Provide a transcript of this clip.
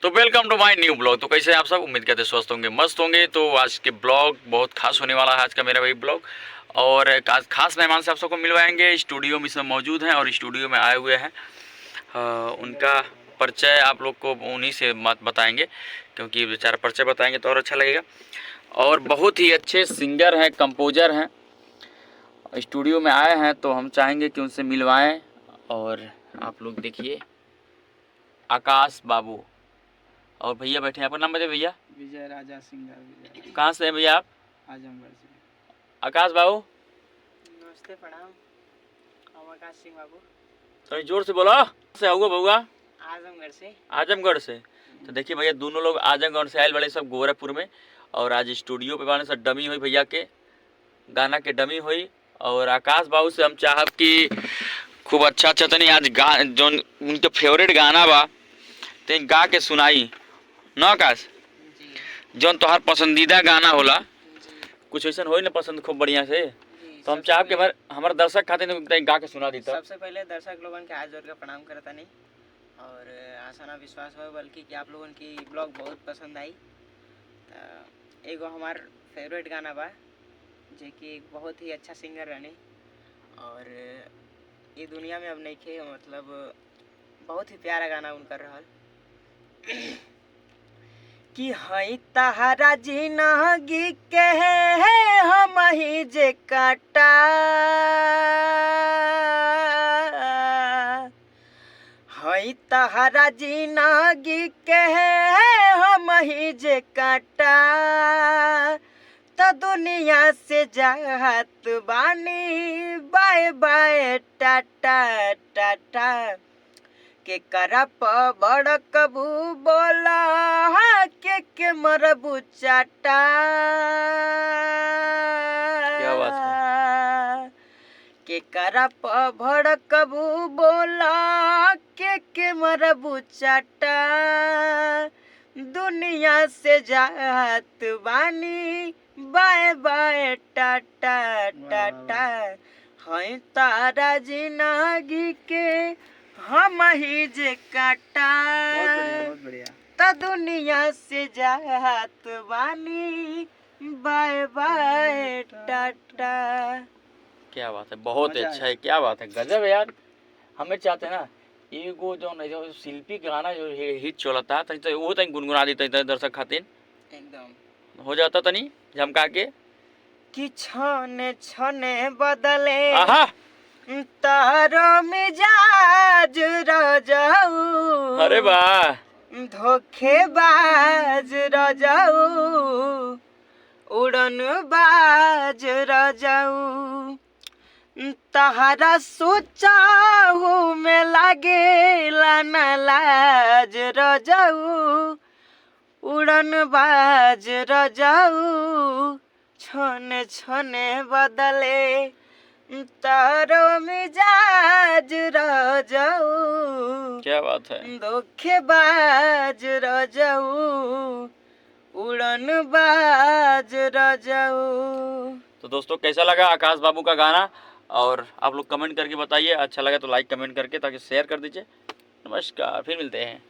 तो welcome two माय new blog. तो कैसे हैं आप सब? उम्मीद करते स्वस्थ होंगे, मस्त होंगे। तो आज के ब्लॉग बहुत खास होने वाला है, आज का मेरा वही ब्लॉग। और आज खास मेहमान से आप सबको मिलवाएंगे। स्टूडियो में सब मौजूद हैं और स्टूडियो में आए हुए हैं। उनका परिचय आप लोग को उन्हीं से बताएंगे, क्योंकि बेचारा परिचय बताएंगे तो और अच्छा लगेगा। और बहुत ही अच्छे सिंगर हैं, कंपोजर हैं, स्टूडियो में आए हैं, तो हम चाहेंगे कि उनसे मिलवाएं। और आप लोग देखिए, आकाश बाबू और भैया बैठे हैं। आपका नाम बताइए भैया। विजय राजा सिंगर। कहाँ से हैं भैया आप? आजमगढ़ से। आकाश बाबू नमस्ते, प्रणाम। हम आकाश सिंह बाबू। थोड़ी जोर से बोलो। से होगा बउआ? आजमगढ़ से। आजमगढ़ से। तो देखिए भैया, दोनों लोग आजमगढ़ से आए बड़े, सब गोरखपुर में। और आज स्टूडियो पे बने सब डमी हुई भैया के गाना के डमी हुई। और आकाश बाबू से हम चाहब कि खूब अच्छा तनी आज जो उनके फेवरेट गाना बा तो गा के सुनाई न आकाश। जौन तोहार पसंदीदा गाना होला कुछ ऐसा हो ना पसंद खूब बढ़िया से, तो हम चाहब कि हमारे दर्शक खातिर गा के सुना देता। सबसे पहले दर्शक लोगन के हाथ जोड़ के प्रणाम करता नहीं, और आशा ना विश्वास हो बल्कि कि आप लोगन की ब्लॉग बहुत पसंद आई। तो एगो हमार फेवरेट गाना बा, जे कि एक बहुत ही अच्छा सिंगर रहने और ये दुनिया में अब नहीं खे, मतलब बहुत ही प्यारा गाना उनकर रहल कि हई तहरा जिनगी के हम ही जे काटा, हई तहरा जिनगी के हम ही जे काटा, तो दुनिया से जात बानी बाय बाय टाटा टाटा, के करप बड़ कबू बोला के मरबू चाटा। क्या बात है? के करप बड़ कबू बोला के मरबू चाटा, दुनिया से जात बानी बाय बाय टाटा टाटा, हई तारा जिंदगी के हम ही जे काटा, बहुत बढ़िया। तो दुनिया से जात बानी बाय बाय टाटा। क्या बात है, बहुत अच्छा है, क्या बात है, गजब है यार। हमें चाहते हैं ना एगो जो शिल्पी गाना जो हिट चलता तो वो तनी गुनगुना देते दर्शक खातिर, एकदम हो जाता तनी झमका के कि छने छने बदले तारो मिजाज रजाऊ। अरे वाह, धोखेबाज रजाऊ, उड़न बाज रजाऊ, तहरा सोचाऊ में लागे लाना लाज रजाऊ, उड़न बाज रजाऊ, छने छने बदले तारो मिजाज रजाऊ। क्या बात है, धोखेबाज रजाऊ, उड़न बाज रजाऊ। तो दोस्तों कैसा लगा आकाश बाबू का गाना? और आप लोग कमेंट करके बताइए, अच्छा लगा तो लाइक कमेंट करके ताकि शेयर कर दीजिए। नमस्कार, फिर मिलते हैं।